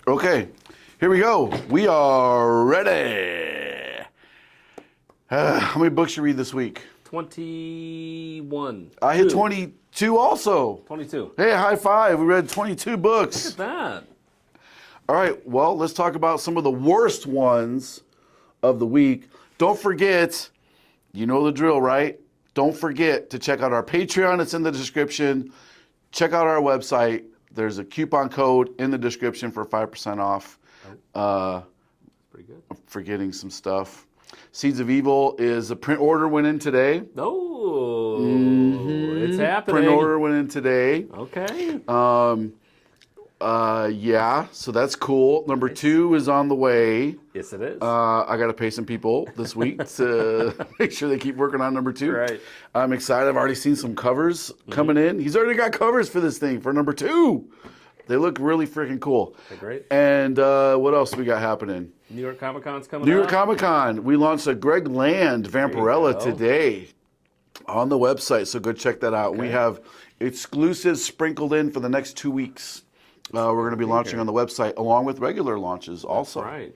Okay, here we go. We are ready. How many books you read this week? 21. I hit 22 also. 22. Hey, high five. We read 22 books. Look at that. All right, well, let's talk about some of the worst ones of the week. Don't forget, you know the drill, right? Don't forget to check out our Patreon. It's in the description. Check out our website. There's a coupon code in the description for 5% off. Pretty good. I'm forgetting some stuff. Seeds of Evil is a print order went in today. Oh, it's happening. Print order went in today. Okay. Yeah, so that's cool. Number 2 is on the way. Yes, it is. I got to pay some people this week to make sure they keep working on number 2. Right. I'm excited. I've already seen some covers coming in. He's already got covers for this thing for number 2. They look really freaking cool. Okay, great. And what else we got happening? New York Comic Con's coming New up. York Comic Con. We launched a Greg Land Vampirella today on the website, so go check that out. Okay. We have exclusives sprinkled in for the next 2 weeks. We're going to be launching on the website along with regular launches also. That's right.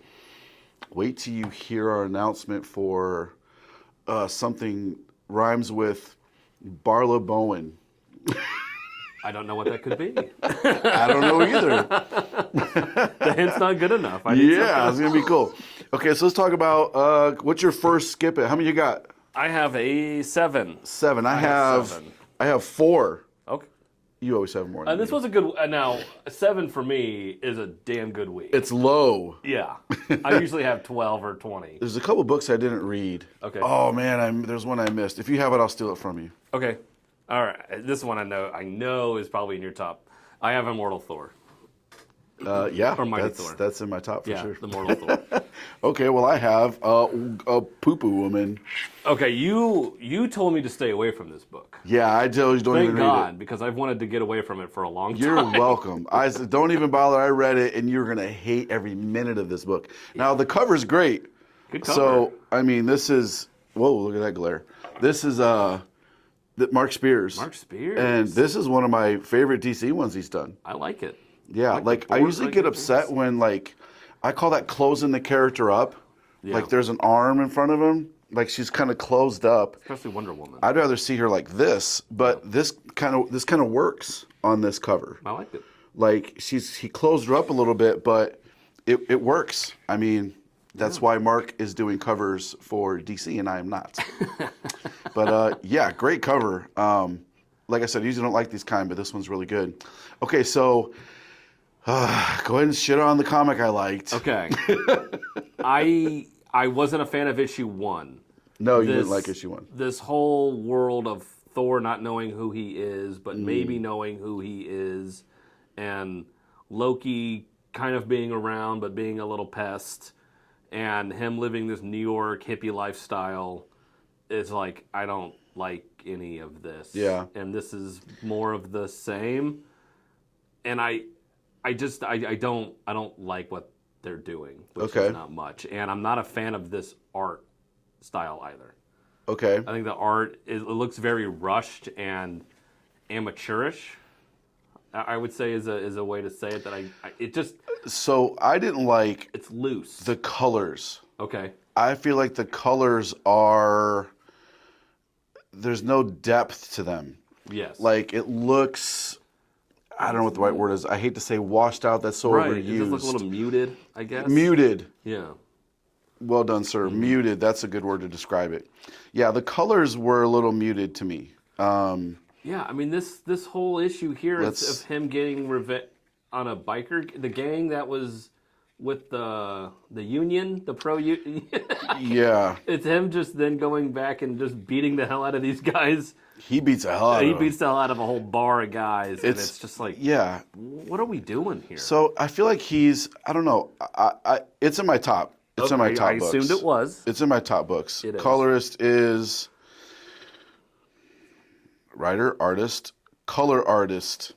Wait till you hear our announcement for something rhymes with Barla Bowen. I don't know what that could be. I don't know either. The hint's not good enough. Yeah, it's going to be cool. Okay, so let's talk about what's your first skip it? How many you got? I have a 7. 7. I have have 7. I have 4. Okay. You always have more than This me. was a good. Now, a 7 for me is a damn good week. It's low. Yeah. I usually have 12 or 20. There's a couple books I didn't read. Okay. Oh man, there's one I missed. If you have it, I'll steal it from you. Okay. All right. This one I know is probably in your top. I have Immortal Thor. Yeah, Or Mighty Thor. that's in my top for Yeah, sure. the Immortal Thor. Okay, well I have a poo-poo woman. Okay, you told me to stay away from this book. Yeah, I don't Thank even read God, it. because I've wanted to get away from it for a long time. You're welcome. I said, don't even bother. I read it, and you're gonna hate every minute of this book. Now the cover's great. Good cover. So I mean, this is look at that glare. This is Mark Spears. Mark Spears. And this is one of my favorite DC ones he's done. I like it. Yeah, like I usually get upset when like I call that closing the character up. Yeah. Like there's an arm in front of him, like she's kind of closed up. Especially Wonder Woman. I'd rather see her like this, but this kind of works on this cover. I like it. Like he closed her up a little bit, but it works. I mean, that's why Mark is doing covers for DC and I am not. But yeah, great cover. Like I said, I usually don't like these kind, but this one's really good. Okay, so go ahead and shit on the comic I liked. Okay. I wasn't a fan of issue 1. No, you didn't like issue 1. This whole world of Thor not knowing who he is, but maybe knowing who he is, and Loki kind of being around but being a little pest, and him living this New York hippie lifestyle. It's like, I don't like any of this. Yeah. And this is more of the same. And I don't like what they're doing, which is not much. And I'm not a fan of this art style either. Okay. I think the art it looks very rushed and amateurish. I would say is a way to say it that it just So I didn't like it's loose. the colors. Okay. I feel like the colors are there's no depth to them. Yes. Like it looks I don't know what the right word is. I hate to say washed out. That's so right. overused. It just looks a little muted, I guess. Muted. Yeah. Well done, sir. Muted. That's a good word to describe it. Yeah, the colors were a little muted to me. Yeah, I mean this whole issue here is of him getting revenge on a biker, the gang that was with the union, the pro union. Yeah. It's him just then going back and just beating the hell out of these guys. He beats the hell out of He them. beats the hell out of a whole bar of guys, and it's just like, yeah. What are we doing here? So I feel like I don't know. It's in my top. It's in my top books. I assumed it was. It's in my top books. It is. Colorist is writer, artist, color artist.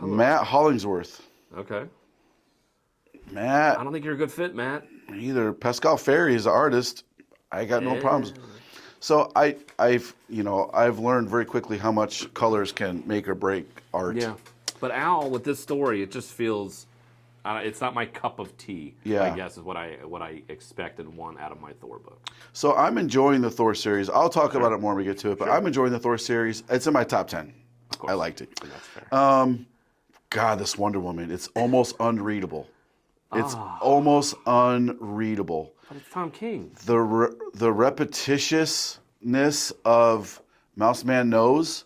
Matt Hollingsworth. Okay. Matt. I don't think you're a good fit, Matt. Either. Pascal Ferry is the artist. I got no problems. So I've learned very quickly how much colors can make or break art. Yeah. But Al, with this story, it just feels It's not my cup of tea. Yeah. I guess is what I expect and want out of my Thor book. So I'm enjoying the Thor series. I'll talk about it more when we get to it, but I'm enjoying the Thor series. It's in my top 10. Of course. I liked it. And that's fair. God, this Wonder Woman, it's almost unreadable. It's almost unreadable. But it's Tom King. The repetitiousness of Mouse Man Knows,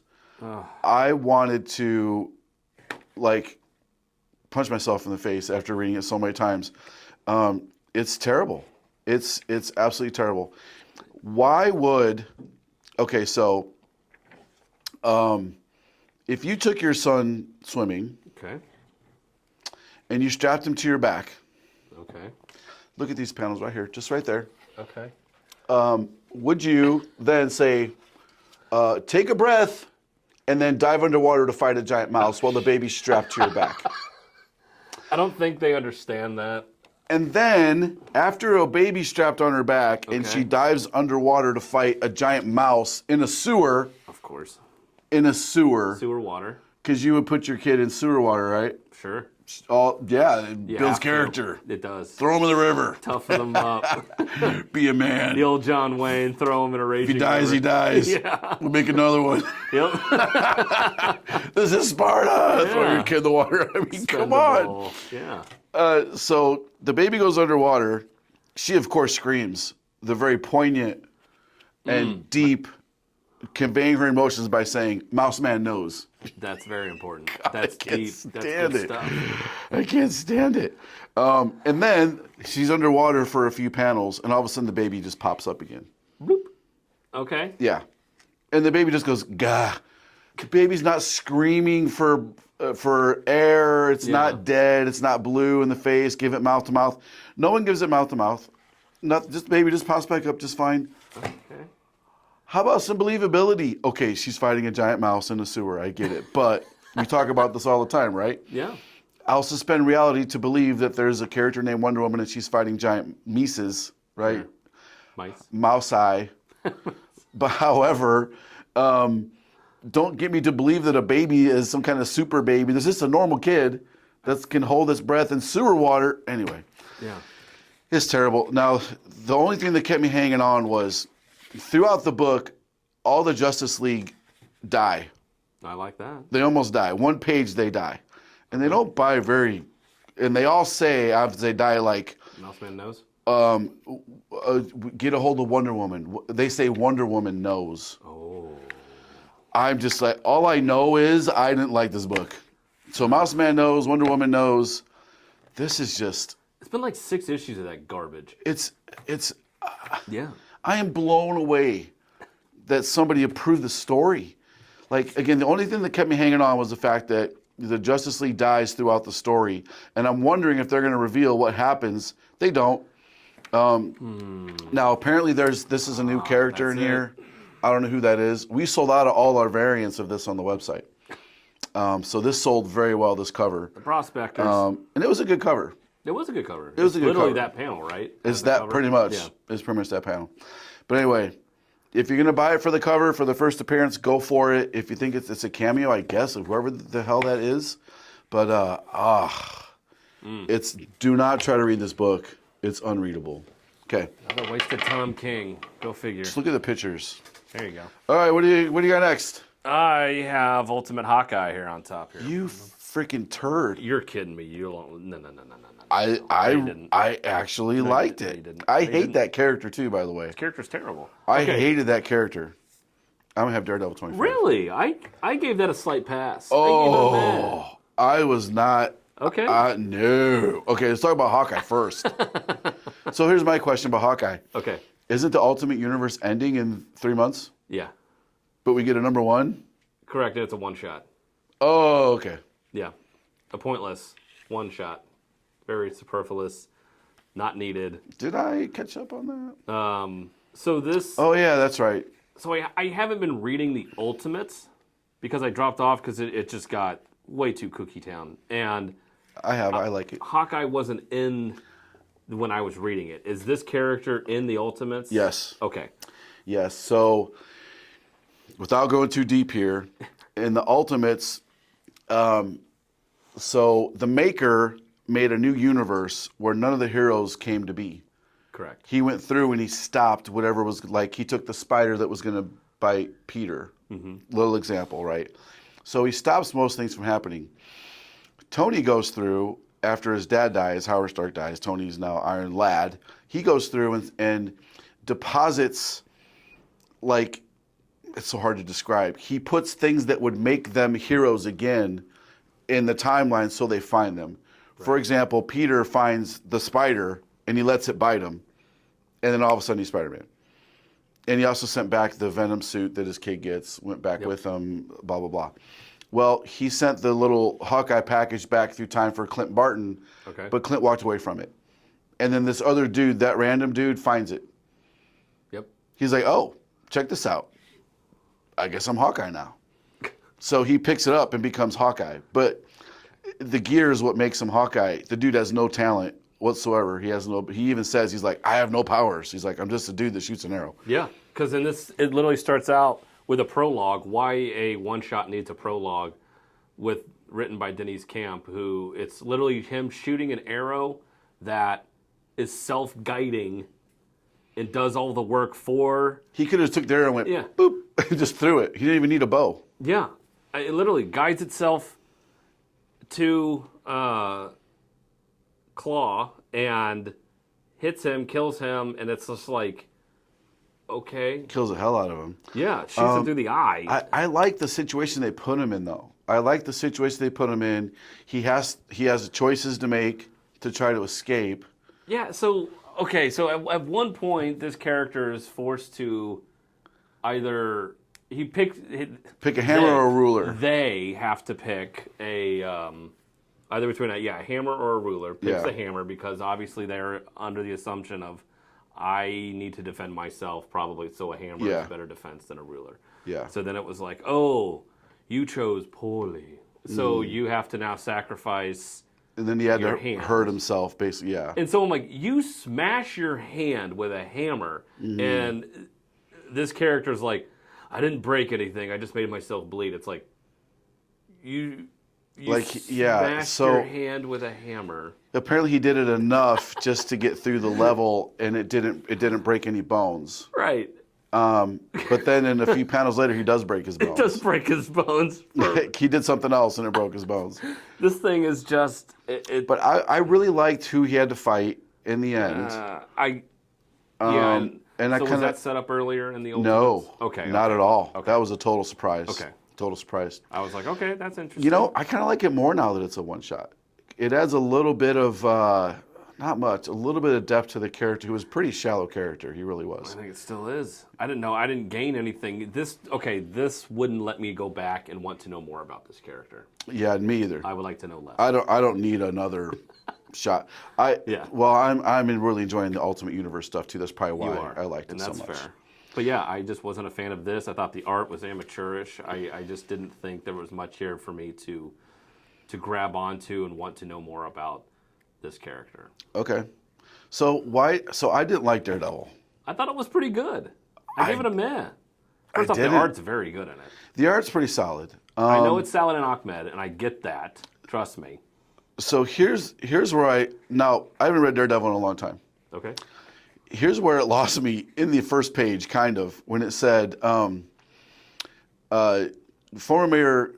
I wanted to, like, punch myself in the face after reading it so many times. It's terrible. It's absolutely terrible. Why would... Okay, so if you took your son swimming... Okay. And you strapped him to your back. Okay. Look at these panels right here, just right there. Okay. Would you then say, take a breath, and then dive underwater to fight a giant mouse while the baby's strapped to your back? I don't think they understand that. And then, after a baby's strapped on her back, and she dives underwater to fight a giant mouse in a sewer. Of course. In a sewer. Sewer water. Because you would put your kid in sewer water, right? Sure. It builds character. It does. Throw him in the river. Toughen them up. Be a man. The old John Wayne, throw him in a raging If he dies, river. he dies. Yeah. We'll make another one. Yep. This is Sparta. Throw your kid in the water. I mean, come on. Yeah. So the baby goes underwater. She, of course, screams. The very poignant and deep, conveying her emotions by saying, Mouse Man knows. That's very important. God, That's I can't deep. stand That's good it. stuff. I can't stand it. And then she's underwater for a few panels, and all of a sudden the baby just pops up again. Bloop. Okay. Yeah. And the baby just goes, gah. The baby's not screaming for air. It's not dead. It's not blue in the face. Give it mouth to mouth. No one gives it mouth to mouth. Just baby just pops back up just fine. Okay. How about some believability? Okay, she's fighting a giant mouse in a sewer. I get it. But we talk about this all the time, right? Yeah. I'll suspend reality to believe that there's a character named Wonder Woman and she's fighting giant mices, right? Sure. Mice. Mouse-eye. But however, don't get me to believe that a baby is some kind of super baby. There's just a normal kid that can hold its breath in sewer water. Anyway. Yeah. It's terrible. Now, the only thing that kept me hanging on was throughout the book, all the Justice League die. I like that. They almost die. One page they die. And they don't die very... And they all say after they die like... Mouse Man knows? Get a hold of Wonder Woman. They say Wonder Woman knows. Oh. I'm just like... All I know is I didn't like this book. So Mouse Man knows, Wonder Woman knows. This is just... It's been like 6 issues of that garbage. It's Yeah. I am blown away that somebody approved the story. Like, again, the only thing that kept me hanging on was the fact that the Justice League dies throughout the story. And I'm wondering if they're going to reveal what happens. They don't. Now, apparently this is a new character in here. I don't know who that is. We sold out of all our variants of this on the website. So this sold very well, this cover. The Prospectors. And it was a good cover. It was a good cover. It was a good literally cover. that panel, right? It's The that cover? pretty much. Yeah. It's pretty much that panel. But anyway, if you're gonna buy it for the cover for the first appearance, go for it. If you think it's a cameo, I guess, of whoever the hell that is. But it's do not try to read this book. It's unreadable. Okay. Another wasted Tom King. Go figure. Just look at the pictures. There you go. All right, what do you got next? I have Ultimate Hawkeye here on top here. You freaking turd. You're kidding me. You don't. No. I actually liked you it. didn't. I You hate didn't. that character too, by the way. This character's terrible. I hated that character. I'm gonna have Daredevil 25. Really? I gave that a slight pass. I gave it a meh. Oh, I was not. Okay. No. Okay, let's talk about Hawkeye first. So here's my question about Hawkeye. Okay. Isn't the Ultimate Universe ending in 3 months? Yeah. But we get a #1? Correct. It's a one shot. Oh, okay. Yeah. A pointless one shot. Very superfluous. Not needed. Did I catch up on that? So this. Oh, yeah, that's right. So I haven't been reading the Ultimates because I dropped off because it just got way too Cookie Town. And I like it. Hawkeye wasn't in when I was reading it. Is this character in the Ultimates? Yes. Okay. Yes. So, without going too deep here, in the Ultimates, so the Maker made a new universe where none of the heroes came to be. Correct. He went through and he stopped whatever was, like, he took the spider that was going to bite Peter. Little example, right? So he stops most things from happening. Tony goes through, after his dad dies, Howard Stark dies, Tony's now Iron Lad. He goes through and deposits, like, it's so hard to describe. He puts things that would make them heroes again in the timeline so they find them. Right. For example, Peter finds the spider and he lets it bite him, and then all of a sudden he's Spider-Man. And he also sent back the Venom suit that his kid gets, went back with him, blah, blah, blah. Well, he sent the little Hawkeye package back through time for Clint Barton, but Clint walked away from it. And then this other dude, that random dude, finds it. Yep. He's like, oh, check this out. I guess I'm Hawkeye now. So he picks it up and becomes Hawkeye. But the gear is what makes him Hawkeye. The dude has no talent whatsoever. He even says, he's like, I have no powers. He's like, I'm just a dude that shoots an arrow. Yeah, because in this, it literally starts out with a prologue. Why a one-shot needs a prologue written by Denise Camp, who it's literally him shooting an arrow that is self-guiding and does all the work for... He could have took the arrow and went, boop, and just threw it. He didn't even need a bow. Yeah. It literally guides itself to Claw and hits him, kills him, and it's just like, okay. Kills the hell out of him. Yeah, shoots him through the eye. I like the situation they put him in, though. I like the situation they put him in. He has choices to make to try to escape. Yeah, so at one point, this character is forced to either... Pick a hammer or a ruler. They have to pick either between a hammer or a ruler. Picks the hammer because obviously they're under the assumption of I need to defend myself probably, so a hammer is better defense than a ruler. Yeah. So then it was like, oh, you chose poorly, so you have to now sacrifice. And then he had to hurt himself, basically. Yeah. And so I'm like, you smash your hand with a hammer, and this character's like, I didn't break anything. I just made myself bleed. It's like you smashed your hand with a hammer. Apparently, he did it enough just to get through the level, and it didn't break any bones. Right. But then, in a few panels later, he does break his bones. It does break his bones. He did something else, and it broke his bones. This thing is just. But I really liked who he had to fight in the end. And so was that set up earlier in the old No. Okay. Not at all. Okay. That was a total surprise. Okay. Total surprise. I was like, okay, that's interesting. You know, I kind of like it more now that it's a one-shot. It adds a little bit of, not much, a little bit of depth to the character, who was a pretty shallow character. He really was. I think it still is. I didn't know. I didn't gain anything. This wouldn't let me go back and want to know more about this character. Yeah, me either. I would like to know less. I don't need another shot. Well, I'm really enjoying the Ultimate Universe stuff too. That's probably why I liked it so much. That's fair. But yeah, I just wasn't a fan of this. I thought the art was amateurish. I just didn't think there was much here for me to grab onto and want to know more about this character. Okay. So I didn't like Daredevil. I thought it was pretty good. I gave it a meh. First off, the art's very good in it. The art's pretty solid. I know it's Saladin Ahmed, and I get that. Trust me. So here's where I haven't read Daredevil in a long time. Okay. Here's where it lost me in the first page, kind of, when it said, former mayor,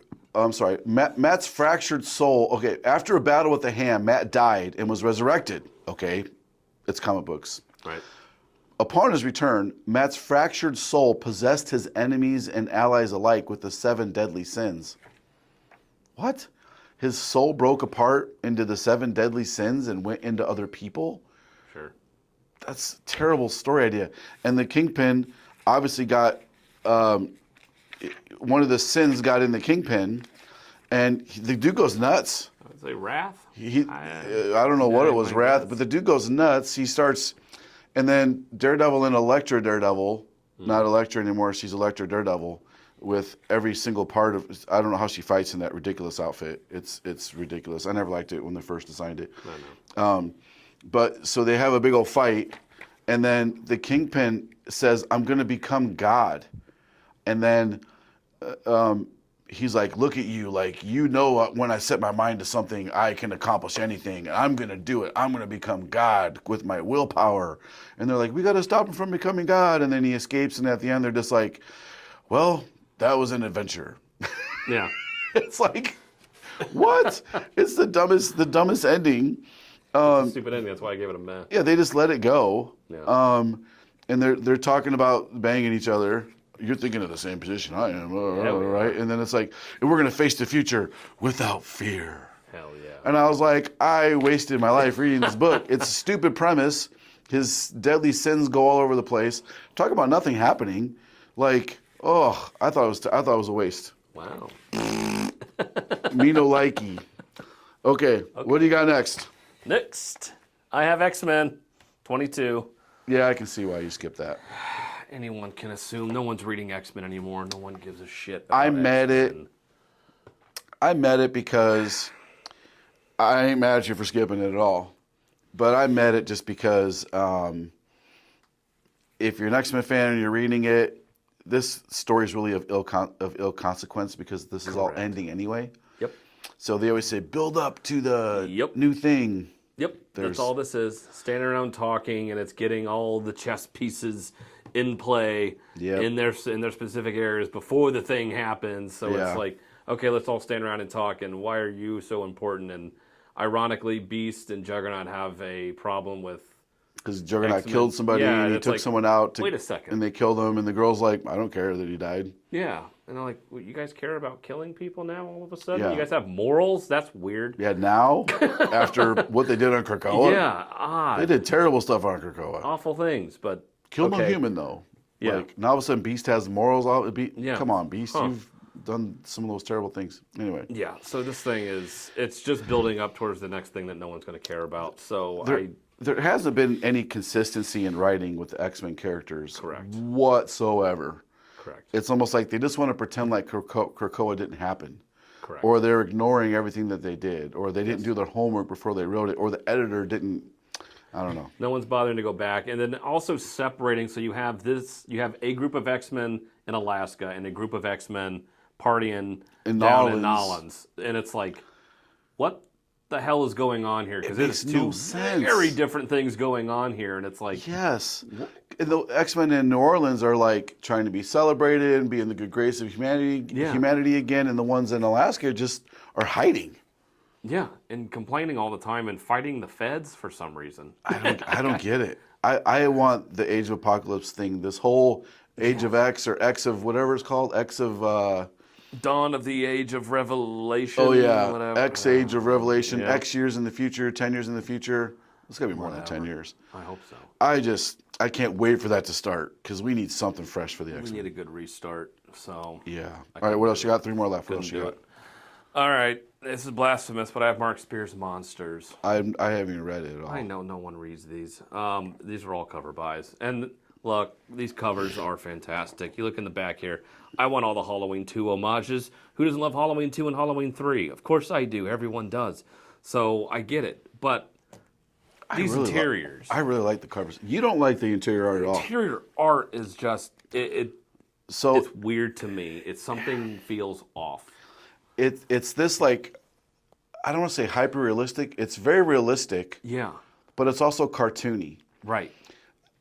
Matt's fractured soul. Okay, after a battle with the Hand, Matt died and was resurrected. Okay, it's comic books. Right. Upon his return, Matt's fractured soul possessed his enemies and allies alike with the 7 deadly sins. What? His soul broke apart into the 7 deadly sins and went into other people? Sure. That's a terrible story idea. And the Kingpin obviously got, one of the sins got in the Kingpin, and the dude goes nuts. I would say wrath? I don't know what it was, wrath, but the dude goes nuts. He starts, and then Daredevil and Elektra Daredevil, not Elektra anymore, she's Elektra Daredevil, with every single part of, I don't know how she fights in that ridiculous outfit. It's ridiculous. I never liked it when they first designed it. I know. But so they have a big old fight, and then the Kingpin says, I'm going to become God. And then he's like, look at you, like, when I set my mind to something, I can accomplish anything. And I'm going to do it. I'm going to become God with my willpower. And they're like, we got to stop him from becoming God. And then he escapes. And at the end, they're just like, well, that was an adventure. Yeah. It's like, what? It's the dumbest ending. It's a stupid ending. That's why I gave it a meh. Yeah, they just let it go. Yeah. And they're talking about banging each other. You're thinking of the same position I am, right? And then it's like, and we're going to face the future without fear. Hell yeah. And I was like, I wasted my life reading this book. It's a stupid premise. His deadly sins go all over the place. Talk about nothing happening. Like, I thought it was a waste. Wow. Me no likey. Okay, what do you got next? Next, I have X-Men 22. Yeah, I can see why you skipped that. Anyone can assume. No one's reading X-Men anymore. No one gives a shit about I met X-Men. I met it because I ain't mad at you for skipping it at all. But I met it just because if you're an X-Men fan and you're reading it, this story is really of ill consequence because this is all ending anyway. Yep. So they always say, build up to the new thing. Yep. That's all this is. Standing around talking, and it's getting all the chess pieces in play in their specific areas before the thing happens. So it's like, okay, let's all stand around and talk. And why are you so important? And ironically, Beast and Juggernaut have a problem with because Juggernaut X-Men. killed somebody and he took someone out. Wait a second. And they killed him, and the girl's like, I don't care that he died. Yeah. And they're like, well, you guys care about killing people now all of a sudden? Yeah. You guys have morals? That's weird. Yeah, now, after what they did on Krakoa. Yeah, odd. They did terrible stuff on Krakoa. Awful things, but Kill him human, though. Yeah. Like, now all of a sudden, Beast has morals. Yeah. Come on, Beast. You've done some of those terrible things. Anyway. Yeah, so this thing it's just building up towards the next thing that no one's going to care about. So there hasn't been any consistency in writing with the X-Men characters whatsoever. Correct. It's almost like they just want to pretend like Krakoa didn't happen. Correct. Or they're ignoring everything that they did. Or they didn't do their homework before they wrote it. Or the editor didn't, I don't know. No one's bothering to go back. And then also separating, so you have a group of X-Men in Alaska and a group of X-Men partying down in Nolans. And it's like, what the hell is going on here? Because there's two very different things going on here. And it's like... Yes. And the X-Men in New Orleans are like trying to be celebrated and be in the good grace of humanity again. And the ones in Alaska just are hiding. Yeah, and complaining all the time and fighting the feds for some reason. I don't get it. I want the Age of Apocalypse thing, this whole Age of X or X of whatever it's called, X of... Dawn of the Age of Revelation. Oh, yeah. Whatever. X Age of Revelation, X years in the future, 10 years in the future. It's got to be more than 10 years. I hope so. I can't wait for that to start because we need something fresh for the X-Men. We need a good restart. So yeah. All right, what else you got? 3 more left. What else you got? All right. This is blasphemous, but I have Mark Spears' Monsters. I haven't even read it at all. I know no one reads these. These are all cover buys. And look, these covers are fantastic. You look in the back here. I want all the Halloween 2 homages. Who doesn't love Halloween 2 and Halloween 3? Of course I do. Everyone does. So I get it. But these interiors. I really like the covers. You don't like the interior art at all. Interior art is just, it's weird to me. It's something feels off. It's this like, I don't want to say hyper realistic. It's very realistic. Yeah. But it's also cartoony. Right.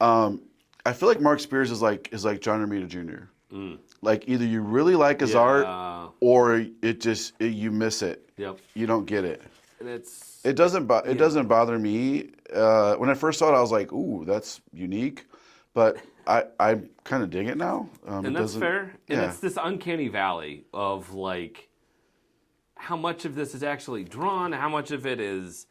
I feel like Mark Spears is like John Romita Jr. Like either you really like his art or you miss it. Yep. You don't get it. And it doesn't bother me. When I first saw it, I was like, "Ooh, that's unique," but I kind of dig it now. And that's fair. And it's this uncanny valley of like how much of this is actually drawn, how much of it is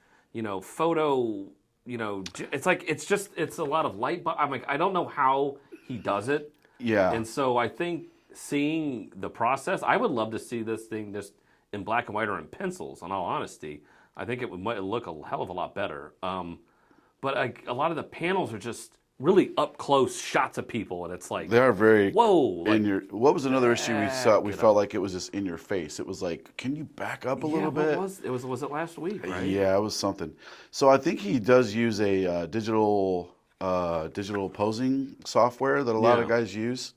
photo. It's like it's a lot of light. But I'm like, I don't know how he does it. Yeah. And so I think seeing the process, I would love to see this thing just in black and white or in pencils. In all honesty, I think it might look a hell of a lot better. But a lot of the panels are just really up close shots of people, and it's like they are very whoa. What was another issue we saw? We felt like it was just in your face. It was like, can you back up a little bit? Was it last week? Right? Yeah, it was something. So I think he does use a digital posing software that a lot of guys use.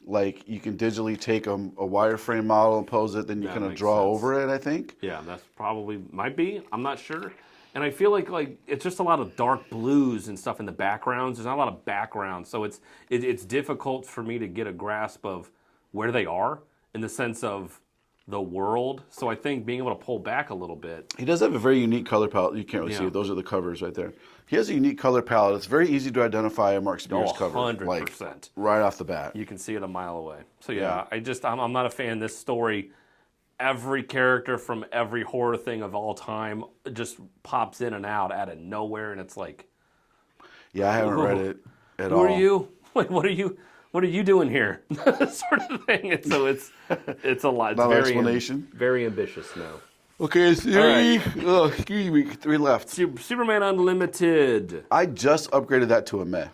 Like you can digitally take a wireframe model and pose it, then you That kind of makes draw sense. over it, I think. Yeah, that's probably might be. I'm not sure. And I feel like it's just a lot of dark blues and stuff in the backgrounds. There's not a lot of background, so it's difficult for me to get a grasp of where they are in the sense of the world. So I think being able to pull back a little bit. He does have a very unique color palette. You can't really see Yeah. it. Those are the covers right there. He has a unique color palette. It's very easy to identify a Mark Spears cover. 100%. Like, right off the bat. You can see it a mile away. So yeah, I'm not a fan. This story, every character from every horror thing of all time just pops in and out of nowhere, and it's like, Yeah, I haven't read it at all. who are you? Like, what are you doing here? Sort of thing. And so it's a lot. It's Not an very explanation? very ambitious now. Okay, three. Oh, excuse me, 3 left. Superman Unlimited, I just upgraded that to a meh.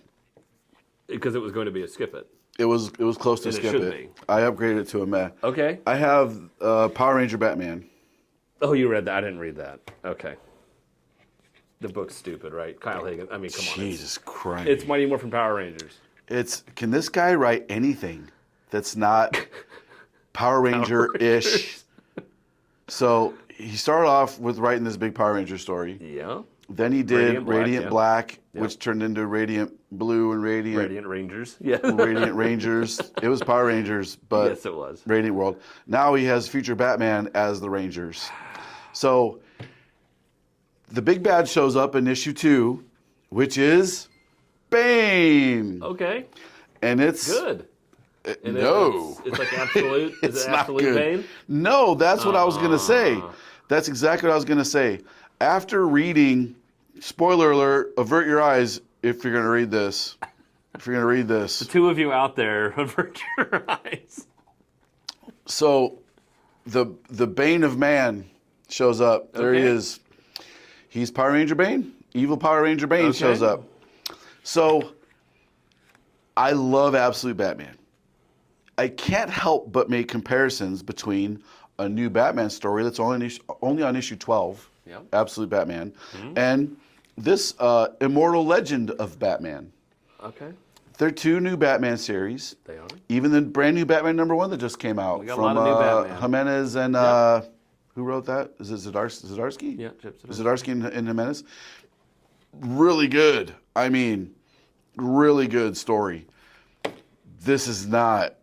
because it was going to be a skip it. It was close to And it skip should it. be. I upgraded it to a meh. Okay. I have Power Ranger Batman. Oh, you read that? I didn't read that. Okay. The book's stupid, right? Kyle Higgins. I mean, come on. Jesus Christ. It's Mighty Morphin Power Rangers. Can this guy write anything that's not Power Ranger-ish? So he started off with writing this big Power Ranger story. Yeah. Then he did Radiant Black, Yep. which turned into Radiant Blue and Radiant Rangers. Yeah. Radiant Rangers. It was Power Rangers, but Yes, it was. Radiant World. Now he has Future Batman as the Rangers. So the big bad shows up in issue 2, which is Bane. Okay. And it's Good. And no. It's like absolute. Is It's it not absolute good. Bane? No, that's what I was going to say. That's exactly what I was going to say. After reading, spoiler alert, avert your eyes if you're going to read this. If you're going to read this. Two of you out there, avert your eyes. So the Bane of Man shows up. There he Okay. is. He's Power Ranger Bane. Evil Power Ranger Bane shows up. So I love Absolute Batman. I can't help but make comparisons between a new Batman story that's only on issue 12, Yep. Absolute Batman, and this Immortal Legend of Batman. Okay. They're 2 new Batman series. They are. Even the brand new Batman #1 that just came out We got a from lot of new Batman. Jimenez and who wrote that? Is it Zdarsky? Yeah, Chip Zdarsky. Zdarsky and Jimenez. Really good. I mean, really good story. This is not.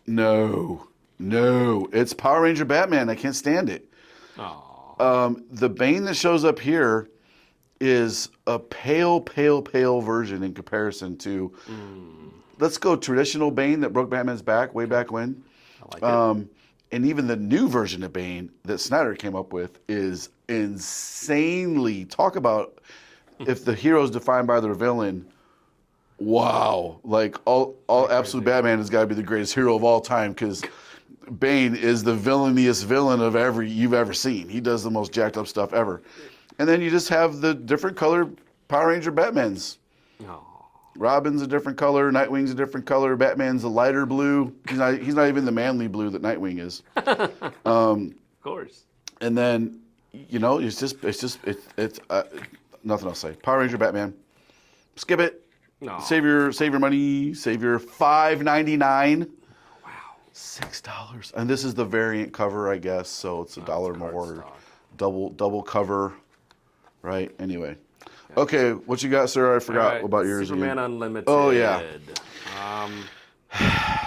No. It's Power Ranger Batman. I can't stand it. Aw. The Bane that shows up here is a pale version in comparison to. Let's go traditional Bane that broke Batman's back way back when. I like it. And even the new version of Bane that Snyder came up with is insanely. Talk about if the hero is defined by their villain. Wow, like all Absolute Batman has got to be the greatest hero of all time because Bane is the villainiest villain of you've ever seen. He does the most jacked up stuff ever. And then you just have the different color Power Ranger Batmans. Aw. Robin's a different color, Nightwing's a different color, Batman's a lighter blue. He's not even the manly blue that Nightwing is. Of course. And then, it's nothing else to say. Power Ranger Batman. Skip it. No. Save your money. Save your $5.99. Wow. $6. And this is the variant cover, I guess. So it's $1 more. Double cover. Right. Anyway. Okay. What you got, sir? I forgot All right, about yours. Superman again. Unlimited. Oh, yeah.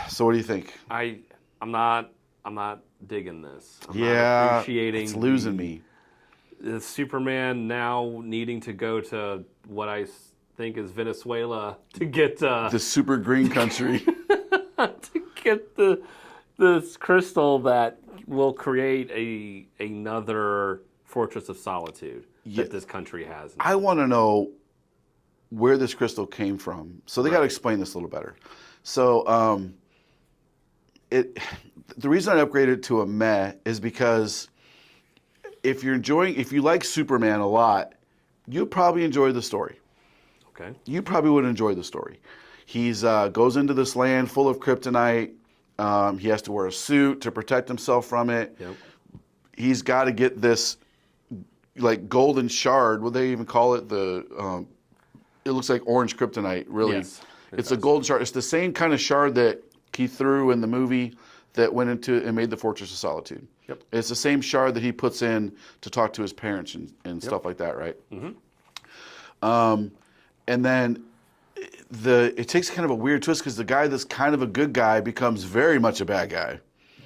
So what do you think? I'm not digging this. I'm not Yeah. appreciating It's losing me. the Superman now needing to go to what I think is Venezuela to get The super green country. to get this crystal that will create another Fortress of Solitude that this country has. I want to know where this crystal came from. So they got to explain this a little better. So the reason I upgraded to a meh is because if you like Superman a lot, you'll probably enjoy the story. Okay. You probably would enjoy the story. He's goes into this land full of kryptonite. He has to wear a suit to protect himself from it. Yep. He's got to get this like golden shard. What they even call it? It looks like orange kryptonite. Really, Yes, it it's a does. golden shard. It's the same kind of shard that he threw in the movie that went into and made the Fortress of Solitude. Yep. It's the same shard that he puts in to talk to his parents and stuff like that, right? And then it takes kind of a weird twist because the guy that's kind of a good guy becomes very much a bad guy.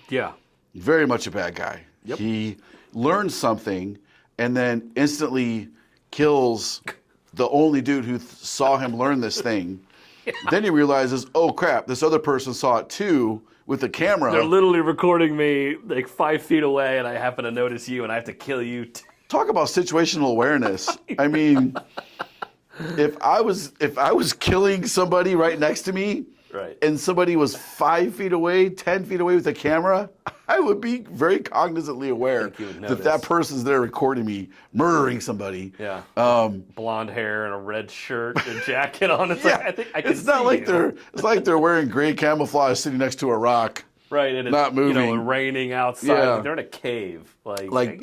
Yeah. Very much a bad guy. Yep. He learns something and then instantly kills the only dude who saw him learn this thing. Yeah. Then he realizes, oh crap, this other person saw it too with the camera. They're literally recording me like 5 feet away, and I happen to notice you, and I have to kill you. Talk about situational awareness. I mean, if I was killing somebody right next to me, right, and somebody was 5 feet away, 10 feet away with a camera, I would be very cognizantly aware that person's there recording me murdering somebody. Yeah. Blonde hair and a red shirt and jacket on. It's like, I think I can it's not like it's like they're wearing gray camouflage sitting next to a rock. Right, and it's not moving. You know, raining outside. Yeah. Like they're in a cave. Like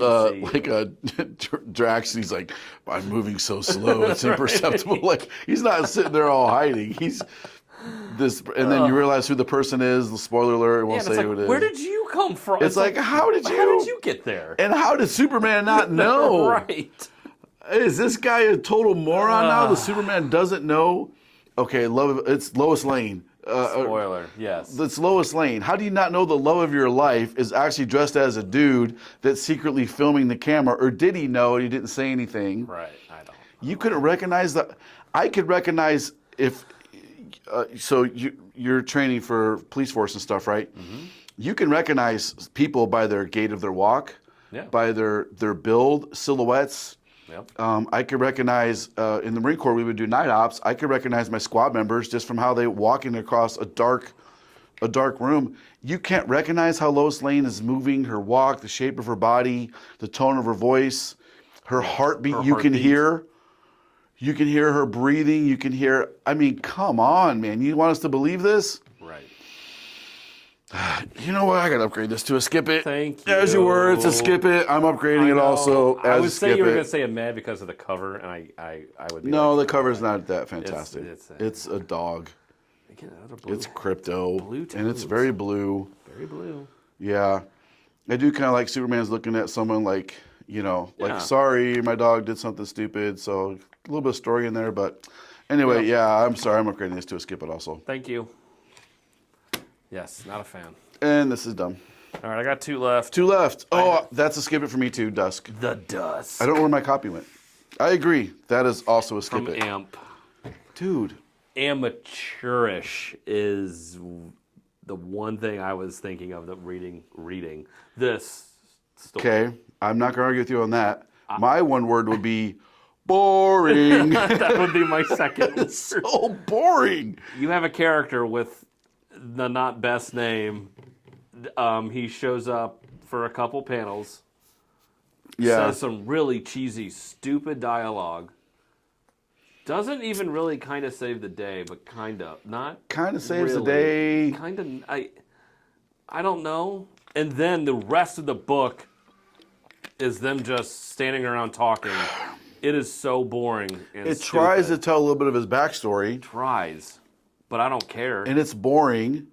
Drax. He's like, I'm moving so slow, it's imperceptible. Like he's not sitting there all hiding. He's this, and then you realize who the person is. The spoiler alert. Won't say who it is. Where did you come from? It's like how did you get there? And how did Superman not know? Right. Is this guy a total moron now? The Superman doesn't know. Okay, it's Lois Lane. Spoiler, yes. It's Lois Lane. How do you not know the love of your life is actually dressed as a dude that's secretly filming the camera? Or did he know and he didn't say anything? Right, I don't. You couldn't recognize that. I could recognize if. So you're training for police force and stuff, right? Mm-hmm. You can recognize people by their gait of their walk, by their build, silhouettes. Yep. I could recognize, in the Marine Corps, we would do night ops. I could recognize my squad members just from how they walking across a dark room. You can't recognize how Lois Lane is moving, her walk, the shape of her body, the tone of her voice, her heartbeat. You can hear. You can hear her breathing. You can hear. I mean, come on, man. You want us to believe this? Right. You know what? I gotta upgrade this to a skip it. Thank you. There's your word. It's a skip it. I'm upgrading it also. I would say you were gonna say a mad because of the cover, and I would be. No, the cover's not that fantastic. It's a dog. Again, blue, it's crypto, blue and it's very blue. Very blue. Yeah, I do kind of like Superman's looking at someone like sorry, my dog did something stupid. So a little bit of story in there, but anyway, I'm sorry. I'm upgrading this to a skip it also. Thank you. Yes, not a fan. And this is dumb. All right, I got 2 left. 2 left. Oh, that's a skip it for me too, Dusk. The Dusk. I don't know where my copy went. I agree. That is also a skip it. AMP. Dude. Amateurish is the one thing I was thinking of reading this story. Okay, I'm not going to argue with you on that. My one word would be boring. That would be my second word. It's so boring. You have a character with the not best name. He shows up for a couple panels. Yeah. Says some really cheesy, stupid dialogue. Doesn't even really kind of save the day, but kind of. Not kind of saves really. the day. Kind of. I don't know. And then the rest of the book is them just standing around talking. It is so boring and It tries to tell a little bit of his backstory. Tries. But I don't care. And it's boring.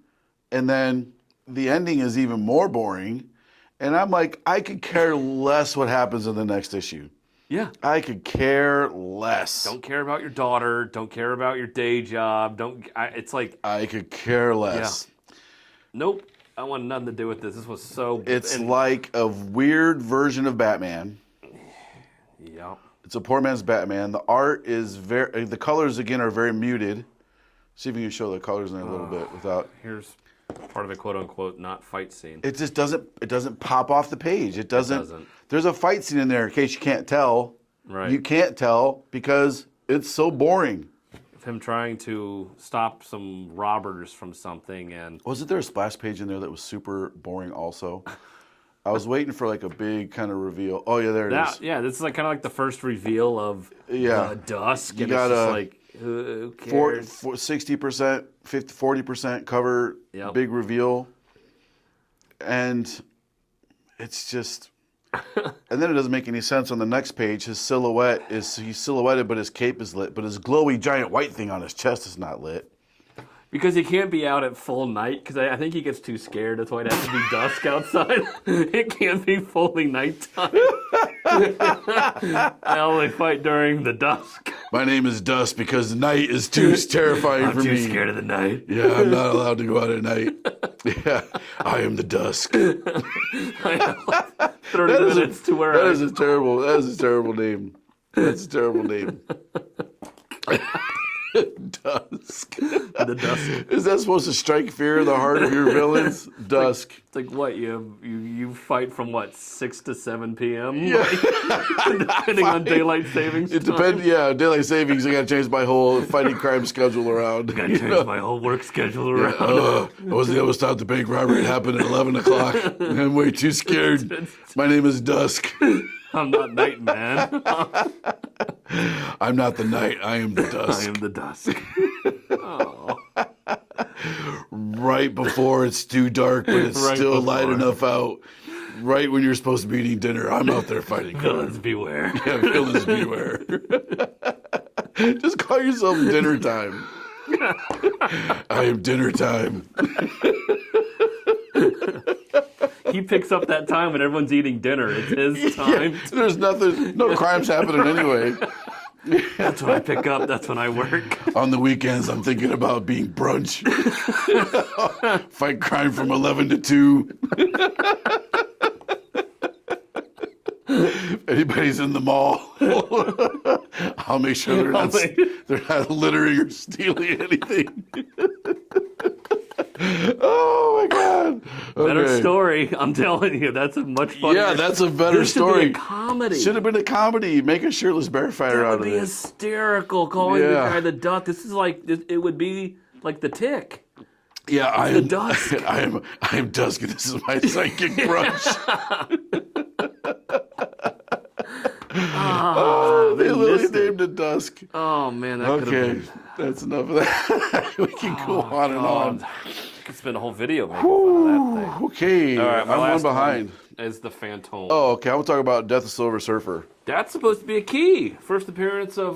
And then the ending is even more boring. And I'm like, I could care less what happens in the next issue. Yeah. I could care less. Don't care about your daughter. Don't care about your day job. It's like... I could care less. Yeah. Nope. I want nothing to do with this. This was so... It's like a weird version of Batman. Yeah. It's a poor man's Batman. The art is the colors, again, are very muted. See if you can show the colors in there a little bit without... Here's part of a quote-unquote not fight scene. It just doesn't pop off the page. It doesn't. There's a fight scene in there in case you can't tell. Right. You can't tell because it's so boring. Him trying to stop some robbers from something and... Wasn't there a splash page in there that was super boring also? I was waiting for like a big kind of reveal. Oh, yeah, there it is. Yeah, this is like kind of like the first reveal of Dusk. You and got it's just like, who cares? 60%, 40% cover, big reveal. And it's just... And then it doesn't make any sense on the next page. He's silhouetted, but his cape is lit. But his glowy giant white thing on his chest is not lit. Because he can't be out at full night, because I think he gets too scared. That's why it has to be dusk outside. It can't be fully nighttime. I only fight during the dusk. My name is Dusk because the night is too terrifying for me. I'm too scared of the night. Yeah, I'm not allowed to go out at night. Yeah, I am the Dusk. 30 minutes to where that is a terrible name. That's a terrible name. Dusk. The dusk. Is that supposed to strike fear in the heart of your villains? Dusk. It's like what you fight from 6 to 7 p.m. Yeah. Depending on daylight savings. It depends. Yeah, daylight savings. I got to change my whole fighting crime schedule around. I got to change my whole work schedule around. I wasn't able to stop the bank robbery. It happened at 11 o'clock. I'm way too scared. My name is Dusk. I'm not night, man. I'm not the night. I am the Dusk. I am the dusk. Oh. Right before it's too dark, but it's Right still before. light enough out. Right when you're supposed to be eating dinner, I'm out there fighting crime. Villains beware. Yeah, villains beware. Just call yourself dinner time. I am dinner time. He picks up that time when everyone's eating dinner. It's his time. Yeah, there's nothing, no crimes happening anyway. That's when I pick up. That's when I work. On the weekends, I'm thinking about being brunch. Fight crime from 11 to 2. If anybody's in the mall, I'll make sure they're not littering or stealing anything. Oh my God! Better Okay. story. I'm telling you, that's a much funnier. Yeah, that's a better this story. Should be a comedy. Should have been a comedy. Make a shirtless bear fighter That out would of be it. hysterical. Calling the Yeah. guy the duck. This is like it would be like the Tick. Yeah, I the am Dusk. I am Dusk. And this is my psychic brunch. They literally missed it. named it Dusk. Oh man, that could have Okay, been. that's enough of that. We can go on and on. I could spend a whole video making fun of that thing. Okay, All right, my I'm one last behind. one is the Phantom. Oh, okay. I want to talk about Death of Silver Surfer. That's supposed to be a key. First appearance of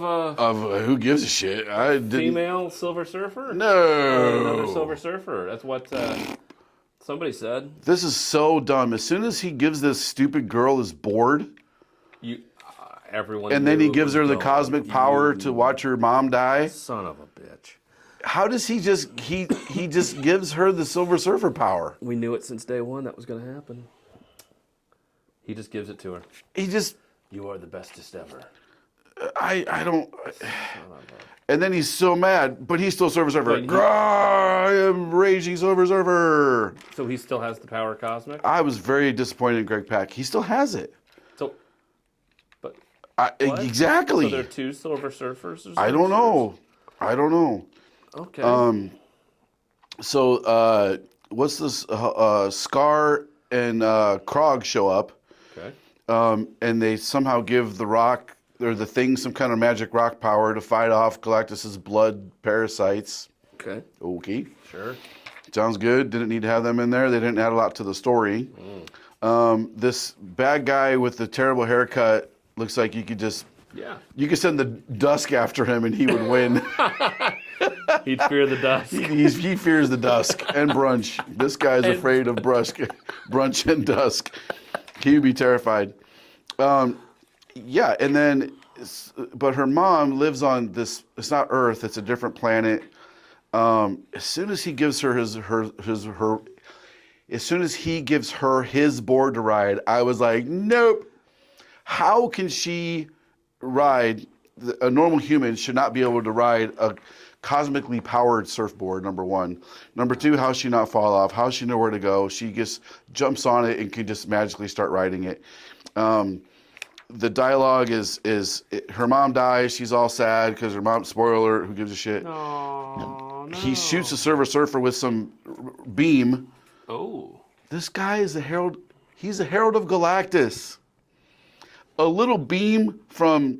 Who gives a shit? I didn't. female Silver Surfer. No. Another Silver Surfer. That's what somebody said. This is so dumb. As soon as he gives this stupid girl his board, Everyone. and then he knew it gives her was the going. cosmic power to watch her mom die. Son of a bitch. How does he just he just gives her the Silver Surfer power? We knew it since day one that was going to happen. He just gives it to her. He just You are the bestest ever. I don't. And then he's so mad, but he's still Silver Surfer. But he- I am raging Silver Surfer. So he still has the power cosmic. I was very disappointed in Greg Pak. He still has it. So, but what? Exactly. So there are two Silver Surfers. Or I don't know. I don't know. Okay. So what's this? Scar and Krog show up. Okay. And they somehow give the rock or the thing some kind of magic rock power to fight off Galactus's blood parasites. Okay. Okay. Sure. Sounds good. Didn't need to have them in there. They didn't add a lot to the story. This bad guy with the terrible haircut looks like you could just you could send the Dusk after him and he would win. He'd fear the dust. He fears the Dusk and Brunch. This guy's afraid of Brunch and Dusk. He would be terrified. Yeah, and then, but her mom lives on this. It's not Earth. It's a different planet. As soon as he gives her as soon as he gives her his board to ride, I was like, nope. How can she ride? A normal human should not be able to ride a cosmically powered surfboard, number one. Number two, how does she not fall off? How does she know where to go? She just jumps on it and can just magically start riding it. The dialogue is her mom dies. She's all sad because her mom, spoiler, who gives a shit? Oh, no. He shoots a Silver Surfer with some beam. Oh. This guy is a herald. He's a herald of Galactus. A little beam from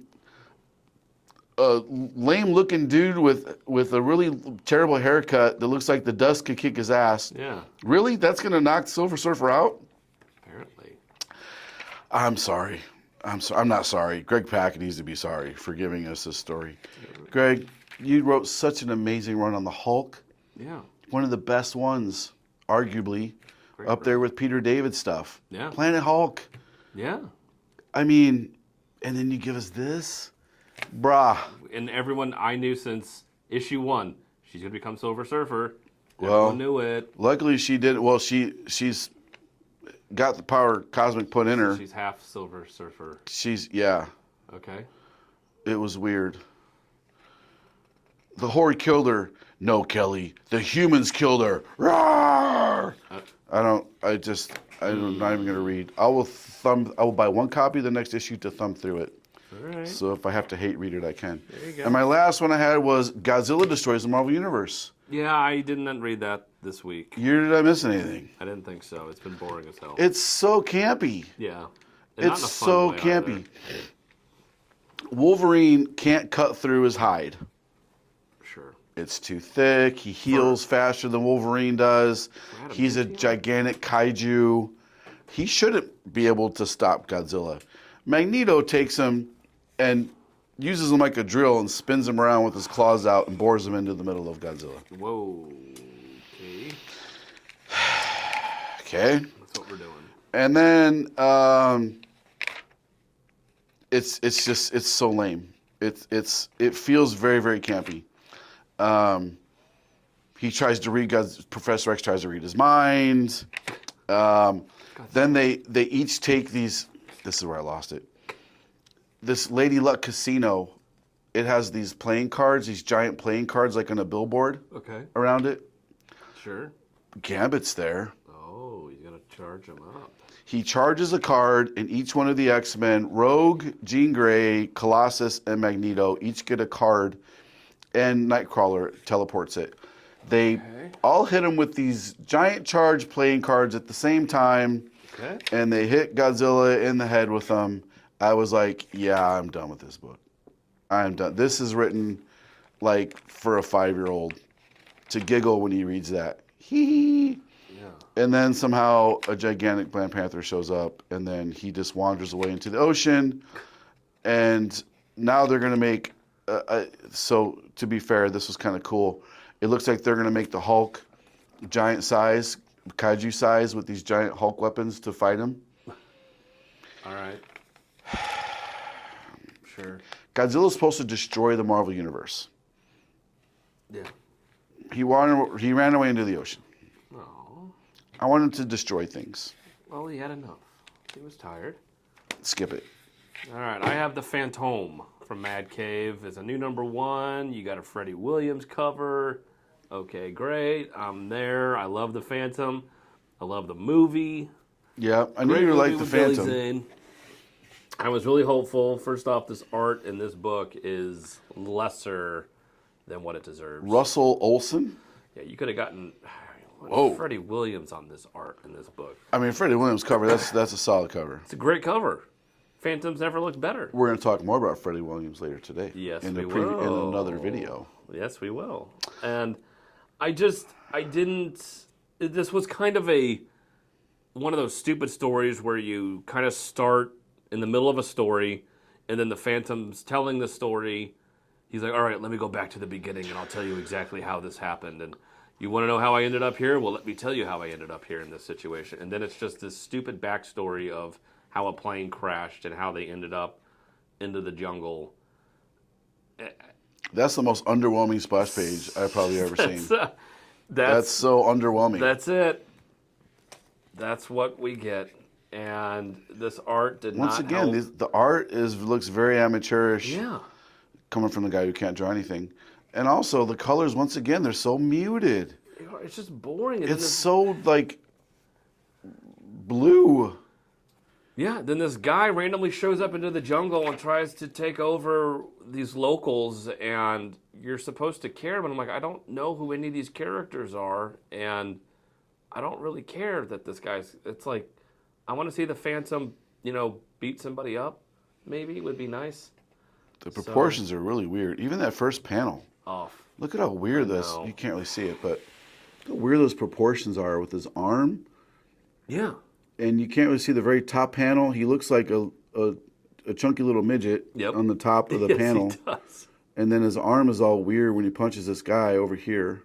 a lame-looking dude with a really terrible haircut that looks like the Dusk could kick his ass. Yeah. Really? That's going to knock Silver Surfer out? Apparently. I'm sorry. I'm not sorry. Greg Pak needs to be sorry for giving us this story. Greg, you wrote such an amazing run on the Hulk. Yeah. One of the best ones, arguably, Great up there run. with Peter David stuff. Yeah. Planet Hulk. Yeah. I mean, and then you give us this? Brah. And everyone I knew since issue 1, she's going to become Silver Surfer. Well, Everyone knew it. Luckily she did. Well, she's got the power cosmic put in her. She's half Silver Surfer. Yeah. Okay. It was weird. The Horde killed her. No, Kelly. The humans killed her. Roar! I'm not even going to read. I will buy one copy of the next issue to thumb through it. All right. So if I have to hate read it, I can. There you go. And my last one I had was Godzilla Destroys the Marvel Universe. Yeah, I didn't read that this week. Did I miss anything? I didn't think so. It's been boring as hell. It's so campy. Yeah. And not It's in a fun so way campy. either. Wolverine can't cut through his hide. Sure. It's too thick. He heals faster than Wolverine does. He's a gigantic kaiju. He shouldn't be able to stop Godzilla. Magneto takes him and uses him like a drill and spins him around with his claws out and bores him into the middle of Godzilla. Whoa. Okay. Okay. That's what we're doing. And then it's so lame. It feels very, very campy. He tries to read Professor X tries to read his mind. Then they each take these. This is where I lost it. This Lady Luck Casino, it has these playing cards, these giant playing cards like on a billboard Okay. around it. Sure. Gambit's there. Oh, he's going to charge him up. He charges a card, and each one of the X-Men, Rogue, Jean Grey, Colossus, and Magneto, each get a card, and Nightcrawler teleports it. They all hit him with these giant charge playing cards at the same time, and they hit Godzilla in the head with them. I was like, yeah, I'm done with this book. I'm done. This is written like for a 5-year-old to giggle when he reads that. Hee. Yeah. And then somehow a gigantic Black Panther shows up, and then he just wanders away into the ocean. And now they're going to make. So to be fair, this was kind of cool. It looks like they're going to make the Hulk giant size, kaiju size, with these giant Hulk weapons to fight him. All right. Sure. Godzilla's supposed to destroy the Marvel Universe. Yeah. He ran away into the ocean. Oh. I want him to destroy things. Well, he had enough. He was tired. Skip it. All right. I have The Phantom from Mad Cave. It's a new #1. You got a Freddie Williams cover. Okay, great. I'm there. I love The Phantom. I love the movie. Yeah, I knew Great you movie liked The with Billy Phantom. Zane. I was really hopeful. First off, this art in this book is lesser than what it deserves. Russell Olson? Yeah, you could have gotten Whoa. Freddie Williams on this art in this book. I mean, Freddie Williams cover, that's a solid cover. It's a great cover. Phantoms never looked better. We're going to talk more about Freddie Williams later today. Yes, in we in will. another video. Yes, we will. And I didn't. This was kind of one of those stupid stories where you kind of start in the middle of a story, and then the Phantom's telling the story. He's like, all right, let me go back to the beginning, and I'll tell you exactly how this happened. And you want to know how I ended up here? Well, let me tell you how I ended up here in this situation. And then it's just this stupid backstory of how a plane crashed and how they ended up into the jungle. That's the most underwhelming splash page I've probably ever seen. That's so underwhelming. That's it. That's what we get. And this art did Once not again, help. the art looks very amateurish. Yeah. Coming from the guy who can't draw anything. And also, the colors, once again, they're so muted. It's just boring. And It's so, like, blue. Yeah, then this guy randomly shows up into the jungle and tries to take over these locals, and you're supposed to care, but I'm like, I don't know who any of these characters are, and I don't really care that this guy's... It's like, I want to see the Phantom, beat somebody up, maybe, would be nice. The proportions are really weird. Even that first panel. Off. Look at how weird you can't really see it, but look how weird those proportions are with his arm. Yeah. And you can't really see the very top panel. He looks like a chunky little midget on the top of the panel. He does. And then his arm is all weird when he punches this guy over here.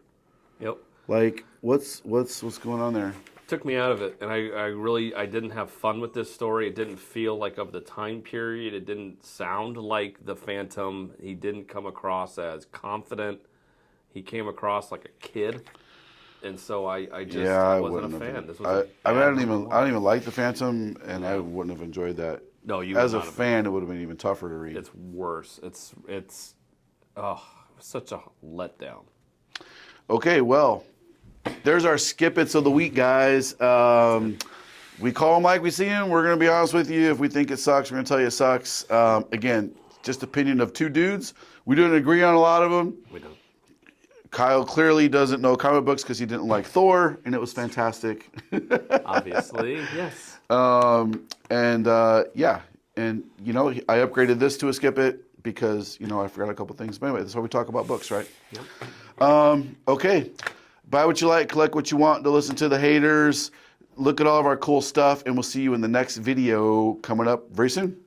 Yep. Like, what's going on there? Took me out of it, and I didn't have fun with this story. It didn't feel like of the time period. It didn't sound like the Phantom. He didn't come across as confident. He came across like a kid, and so I wasn't a fan. This was I don't even like the Phantom, and I wouldn't have enjoyed that. No, you as a fan, it would have been even tougher to read. It's worse. It's such a letdown. Okay, well, there's our skip-its of the week, guys. We call them like we see them. We're going to be honest with you. If we think it sucks, we're going to tell you it sucks. Again, just opinion of two dudes. We don't agree on a lot of them. We don't. Kyle clearly doesn't know comic books because he didn't like Thor, and it was fantastic. Obviously, yes. And you know, I upgraded this to a skip-it because, you know, I forgot a couple things. But anyway, that's how we talk about books, right? Yep. Okay. Buy what you like, collect what you want, to listen to the haters. Look at all of our cool stuff, and we'll see you in the next video coming up very soon.